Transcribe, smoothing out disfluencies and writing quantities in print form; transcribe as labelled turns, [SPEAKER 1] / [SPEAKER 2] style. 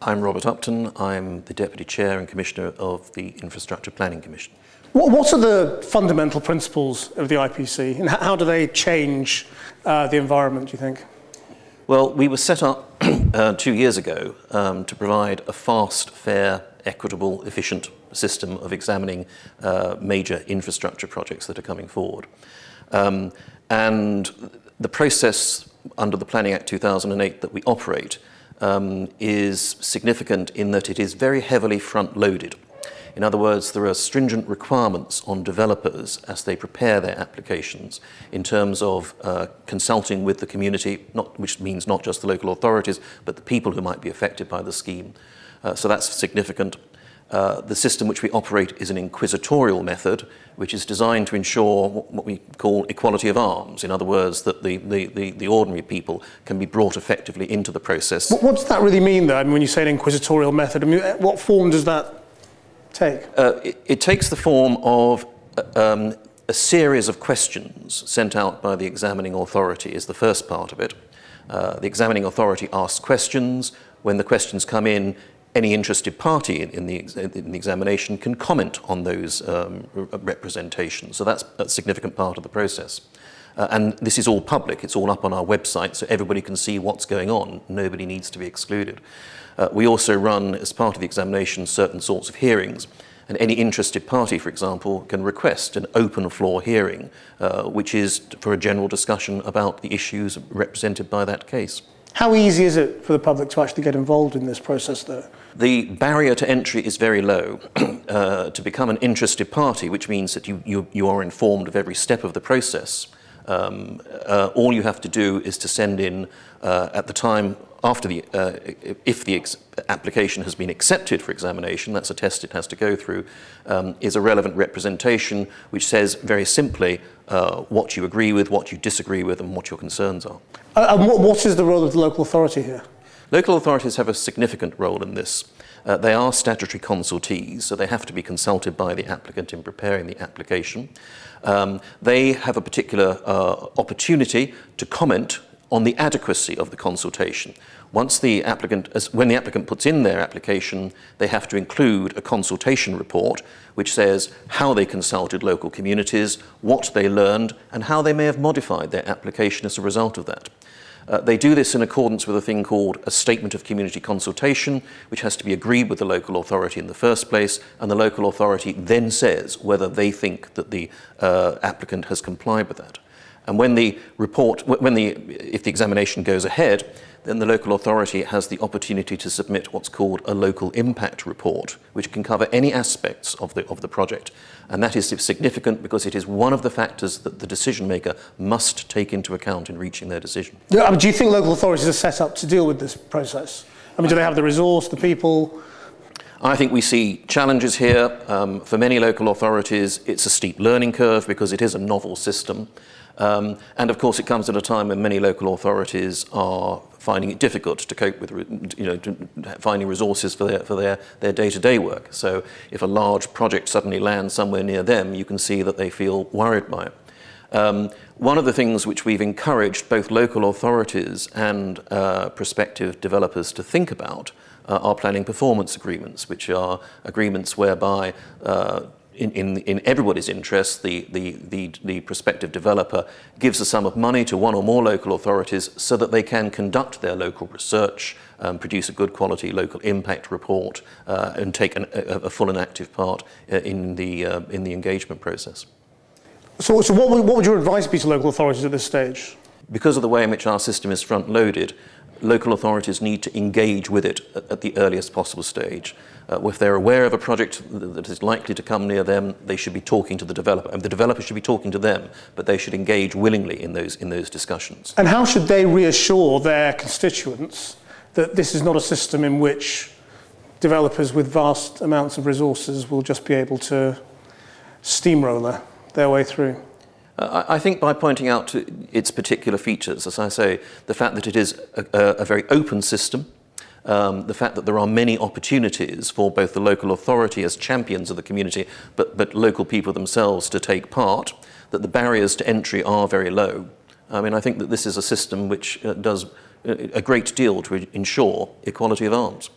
[SPEAKER 1] I'm Robert Upton. I'm the Deputy Chair and Commissioner of the Infrastructure Planning Commission.
[SPEAKER 2] What are the fundamental principles of the IPC, and how do they change the environment, do you think?
[SPEAKER 1] Well, we were set up 2 years ago to provide a fast, fair, equitable, efficient system of examining major infrastructure projects that are coming forward. And the process under the Planning Act 2008 that we operate is significant in that it is very heavily front-loaded. In other words, there are stringent requirements on developers as they prepare their applications in terms of consulting with the community, which means not just the local authorities, but the people who might be affected by the scheme. So that's significant. The system which we operate is an inquisitorial method, which is designed to ensure what we call equality of arms. In other words, that the ordinary people can be brought effectively into the process.
[SPEAKER 2] What does that really mean, though? I mean, when you say an inquisitorial method, I mean, what form does that take?
[SPEAKER 1] It takes the form of a series of questions sent out by the examining authority is the first part of it. The examining authority asks questions. When the questions come in, any interested party in the examination can comment on those representations. So that's a significant part of the process. And this is all public. It's all up on our website, so everybody can see what's going on. Nobody needs to be excluded. We also run, as part of the examination, certain sorts of hearings. And any interested party, for example, can request an open floor hearing, which is for a general discussion about the issues represented by that case.
[SPEAKER 2] How easy is it for the public to actually get involved in this process, though?
[SPEAKER 1] The barrier to entry is very low. To become an interested party, which means that you are informed of every step of the process, all you have to do is to send in, at the time after if the application has been accepted for examination, that's a test it has to go through, is a relevant representation which says very simply what you agree with, what you disagree with, and what your concerns are.
[SPEAKER 2] And what is the role of the local authority here? Local
[SPEAKER 1] authorities have a significant role in this. They are statutory consultees, so they have to be consulted by the applicant in preparing the application. They have a particular opportunity to comment on the adequacy of the consultation. When the applicant puts in their application, they have to include a consultation report which says how they consulted local communities, what they learned, and how they may have modified their application as a result of that. They do this in accordance with a thing called a statement of community consultation, which has to be agreed with the local authority in the first place, and the local authority then says whether they think that the applicant has complied with that. And if the examination goes ahead, then the local authority has the opportunity to submit what's called a local impact report, which can cover any aspects of the project. And that is significant because it is one of the factors that the decision maker must take into account in reaching their decision.
[SPEAKER 2] Do you think local authorities are set up to deal with this process? I mean, do they have the resource, the people?
[SPEAKER 1] I think we see challenges here. For many local authorities, it's a steep learning curve because it is a novel system. And of course, it comes at a time when many local authorities are finding it difficult to cope with, finding resources for their day-to-day work. So if a large project suddenly lands somewhere near them, you can see that they feel worried by it. One of the things which we've encouraged both local authorities and prospective developers to think about are planning performance agreements, which are agreements whereby in everybody's interest, the prospective developer gives a sum of money to one or more local authorities so that they can conduct their local research, produce a good quality local impact report, and take a full and active part in the engagement process.
[SPEAKER 2] So what would your advice be to local authorities at this stage?
[SPEAKER 1] Because of the way in which our system is front-loaded, local authorities need to engage with it at the earliest possible stage. If they're aware of a project that is likely to come near them, they should be talking to the developer. And the developer should be talking to them, but they should engage willingly in those discussions.
[SPEAKER 2] And how should they reassure their constituents that this is not a system in which developers with vast amounts of resources will just be able to steamroller their way through?
[SPEAKER 1] I think by pointing out its particular features, as I say, the fact that it is a very open system, the fact that there are many opportunities for both the local authority as champions of the community, but local people themselves to take part, that the barriers to entry are very low. I mean, I think that this is a system which does a great deal to ensure equality of arms.